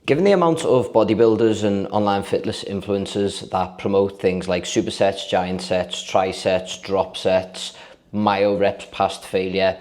Given the amount of bodybuilders and online fitness influencers that promote things like supersets, giant sets, trisets, drop sets, myo reps past failure,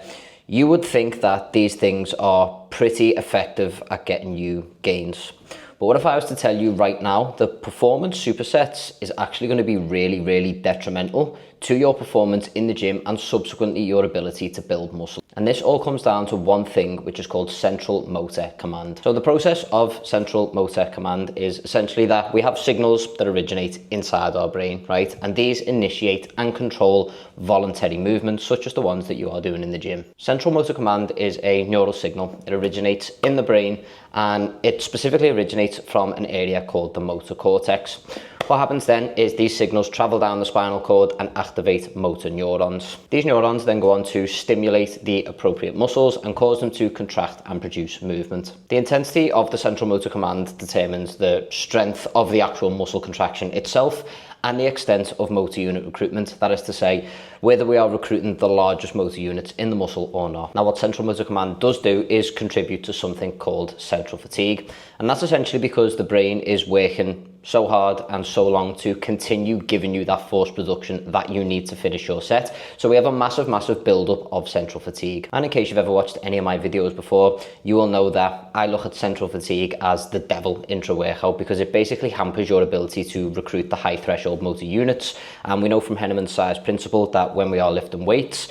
you would think that these things are pretty effective at getting you gains. But what if I was to tell you right now that performance supersets is actually going to be really, really detrimental to your performance in the gym and subsequently your ability to build muscle? And this all comes down to one thing, which is called central motor command. So the process of central motor command is essentially that we have signals that originate inside our brain, right? And these initiate and control voluntary movements, such as the ones that you are doing in the gym. Central motor command is a neural signal. It originates in the brain, and it specifically originates from an area called the motor cortex. What happens then is these signals travel down the spinal cord and activate motor neurons. These neurons then go on to stimulate the appropriate muscles and cause them to contract and produce movement. The intensity of the central motor command determines the strength of the actual muscle contraction itself and the extent of motor unit recruitment, that is to say, whether we are recruiting the largest motor units in the muscle or not. Now, what central motor command does do is contribute to something called central fatigue, and that's essentially because the brain is working so hard and so long to continue giving you that force production that you need to finish your set. So we have a massive build-up of central fatigue. And in case you've ever watched any of my videos before, you will know that I look at central fatigue as the devil intra-workout, because it basically hampers your ability to recruit the high threshold motor units. And we know from Henneman's size principle that when we are lifting weights,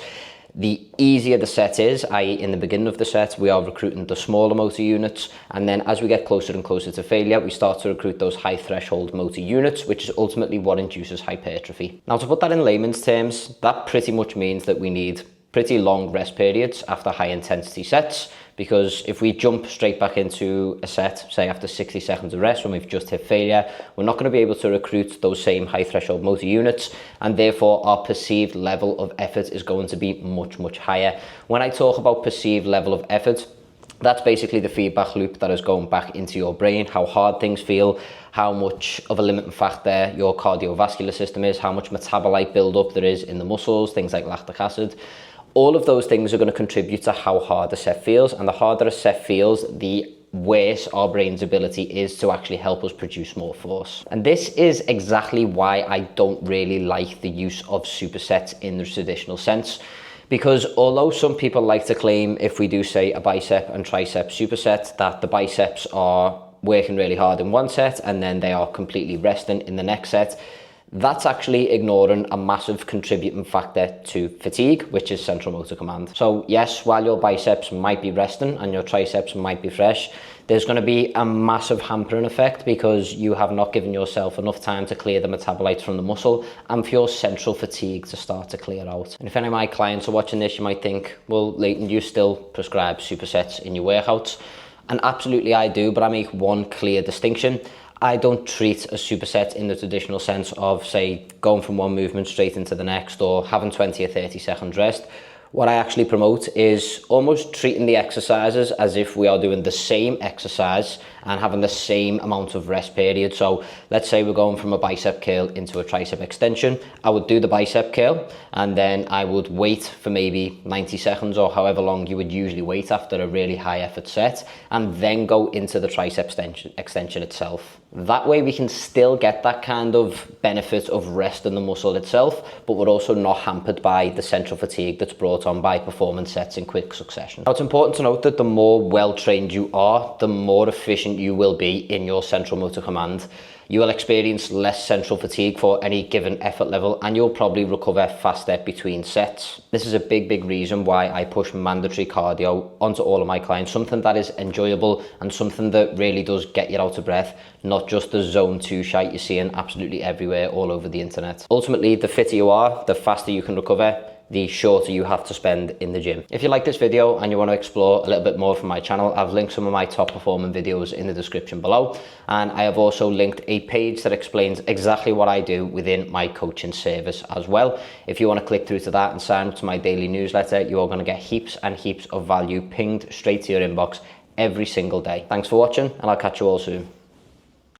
the easier the set is, i.e. in the beginning of the set, we are recruiting the smaller motor units. And then as we get closer and closer to failure, we start to recruit those high threshold motor units, which is ultimately what induces hypertrophy. Now, to put that in layman's terms, that pretty much means that we need pretty long rest periods after high intensity sets, because if we jump straight back into a set, say after 60 seconds of rest when we've just hit failure, we're not going to be able to recruit those same high threshold motor units, and therefore our perceived level of effort is going to be much higher. When I talk about perceived level of effort, that's basically the feedback loop that is going back into your brain, how hard things feel, how much of a limiting factor your cardiovascular system is, how much metabolite buildup there is in the muscles, things like lactic acid. All of those things are going to contribute to how hard a set feels, and the harder a set feels, the worse our brain's ability is to actually help us produce more force. And this is exactly why I don't really like the use of supersets in the traditional sense, because although some people like to claim, if we do say a bicep and tricep superset, that the biceps are working really hard in one set and then they are completely resting in the next set, that's actually ignoring a massive contributing factor to fatigue, which is central motor command. So yes, while your biceps might be resting and your triceps might be fresh, there's going to be a massive hampering effect because you have not given yourself enough time to clear the metabolites from the muscle and for your central fatigue to start to clear out. And if any of my clients are watching this, you might think, well, Leighton, you still prescribe supersets in your workouts? And absolutely I do, but I make one clear distinction. I don't treat a superset in the traditional sense of, say, going from one movement straight into the next or having 20 or 30 seconds rest. What I actually promote is almost treating the exercises as if we are doing the same exercise and having the same amount of rest period. So let's say we're going from a bicep curl into a tricep extension. I would do the bicep curl and then I would wait for maybe 90 seconds or however long you would usually wait after a really high effort set, and then go into the tricep extension itself. That way we can still get that kind of benefit of rest in the muscle itself, but we're also not hampered by the central fatigue that's brought on by performance sets in quick succession. Now, it's important to note that the more well-trained you are, the more efficient you will be in your central motor command. You will experience less central fatigue for any given effort level, and you'll probably recover faster between sets. This is a big reason why I push mandatory cardio onto all of my clients, something that is enjoyable and something that really does get you out of breath, not just the zone 2 shite you're seeing absolutely everywhere all over the internet. Ultimately, the fitter you are, the faster you can recover, the shorter you have to spend in the gym. If you like this video and you want to explore a little bit more from my channel, I've linked some of my top performing videos in the description below, and I have also linked a page that explains exactly what I do within my coaching service as well. If you want to click through to that and sign up to my daily newsletter, you are going to get heaps and heaps of value pinged straight to your inbox every single day. Thanks for watching, and I'll catch you all soon.